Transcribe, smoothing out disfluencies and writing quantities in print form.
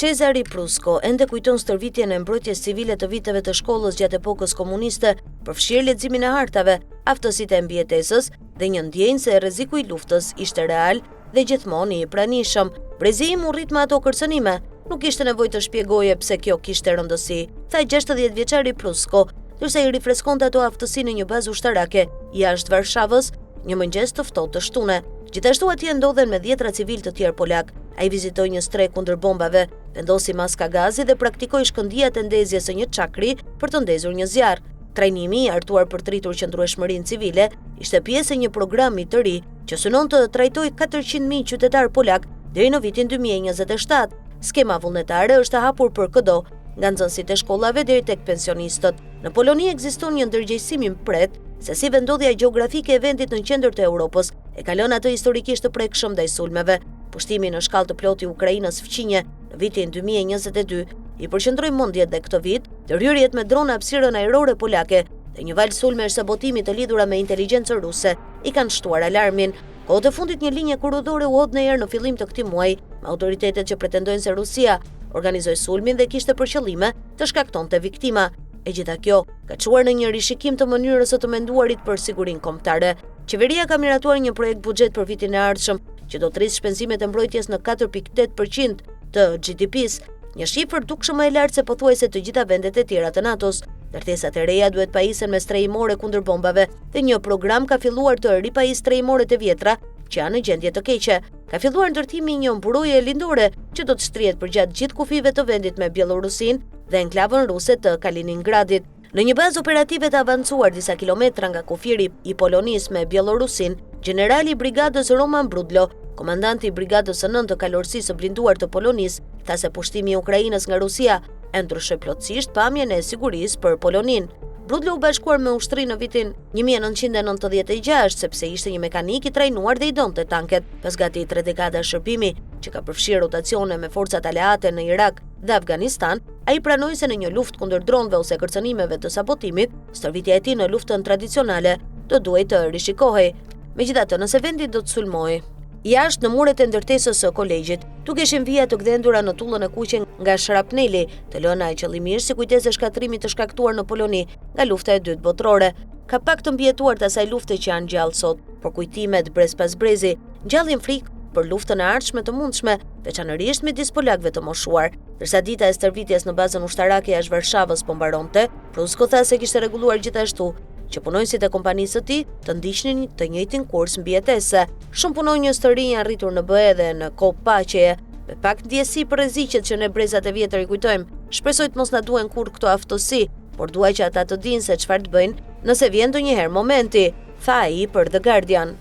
Cezari Prusko ende kujton stërvitjen e mbrojtjes civile të viteve të shkollës gjatë epokës komuniste, përfshirë leximin e hartave, aftësitë e mbijetesës dhe një ndjenjë se rreziku i luftës ishte real dhe gjithmonë i pranishëm. Brezi im u rrit me ato kërcënime, nuk ishte nevojë të shpjegoje pse kjo kishte rëndësi, tha 60 vjeçari Prusko, ndërsa i rifreskonte ato aftësi në një bazë ushtarake jashtë Varshavës, një mëngjes të ftohtë të shtune. Gjithashtu atje ndodhen me dhjetra civil të tjerë polak. Ai vizitoi një streg kundër bombave, vendosi maska gazi dhe praktikoi shkëndija të ndezjes së një çakri për të ndezur një zjarr. Trajnimi i artuar për të rritur qëndrueshmërinë civile ishte pjesë e një programi të ri që synon të trajtojë 400.000 qytetar polak deri në vitin 2027. Skema vullnetare është e hapur për çdo, nga nxënësit e shkollave deri tek pensionistët. Në Poloni ekziston një ndërgjegjësim i mpret se si vendodhja gjeografike e vendit në qendër të Europës e kalon atë historikisht të prekshëm ndaj sulmeve. Pushtimi në shkallë të plotë i Ukrainës fqinje në vitin 2022 i përqendroi mendjet dhe këtë vit ndërhyrjet me drona hapësirën ajrore polake dhe një valë sulmesh sabotimi të lidhura me inteligjencën ruse i kanë shtuar alarmin. Kohët e fundit një linje kurorore u hodh në erë në fillim të këtij muaji me autoritetet që pretendojnë se Rusia organizoi sulmin dhe kishte për qëllime të shkaktonte viktima. E gjitha kjo ka çuar në një rishikim të mënyrës së të menduarit për sigurinë kombëtare. Qeveria ka miratuar një projekt buxhet për vitin e ardhshëm që do të rrisë shpenzimet e mbrojtjes në 4.8% të GDP-s, një shifër dukshëm më e lartë se pothuajse të gjitha vendet e tjera të NATO-s. Ndërtesat e reja duhet pajisen me strehimore kundër bombave dhe një program ka filluar të ripajisë strehimoret e vjetra që janë në gjendje të keqe. Ka filluar ndërtimi i një mburoje lindore që do të shtrihet përgjatë gjithë kufive të vendit me Bielorusin dhe enklavën ruse të Kaliningradit. Në një bazë operative të avancuar disa kilometra nga kufiri i Polonisë me Bielorusin, generali i brigadës Roman Brudlo, komandanti i brigadës së 9 të kalorësisë së blinduar të Polonisë, tha se pushtimi i Ukrainës nga Rusia e ndryshoi plotësisht pamjen e sigurisë për Poloninë. Brudlo u bashkuar me ushtri në vitin 1996 sepse ishte një mekanik i trajnuar dhe i donte tanket. Pas gati 3 dekada shërbimi, që ka përfshirë rotacione me forcat aleate në Irak dhe Afganistan, ai pranoi se në një luftë kundër dronëve ose kërcënimeve të sabotimit, stërvitja e tij në luftën tradicionale do duhej të rishikohej. Megjithatë, nëse vendi do të sulmojë jashtë në muret e ndërtesës së kolegjit, duke ishin vija të gdhendura në tullën e kuqe nga shrapneli, të lëna e qëllimisht si kujtesë e shkatrimit të shkaktuar në Poloni nga lufta e dytë botërore. Ka pak të mbijetuar të asaj lufte që janë gjallë sot, por kujtimet brez pas brezi ngjallin frikë për luftën e ardhshme të mundshme, veçanërisht midis polakëve të moshuar. Ndërsa dita e stërvitjes në bazën ushtarake jashtë Varshavës po mbaronte, Prusko tha se kishte rregulluar gjithashtu që punonjësit e kompanisë së tij të ndiqnin të njëjtin kurs mbijetese. Shumë punonjës të rinj janë rritur në BE dhe në kohë paqeje, me pak ndjesi për rreziqet që ne brezat e vjetër i kujtojmë. Shpresoj të mos na duhen kurrë këto aftësi, por dua që ata të dinë se çfarë të bëjnë nëse vjen ndonjëherë momenti, tha ai për The Guardian.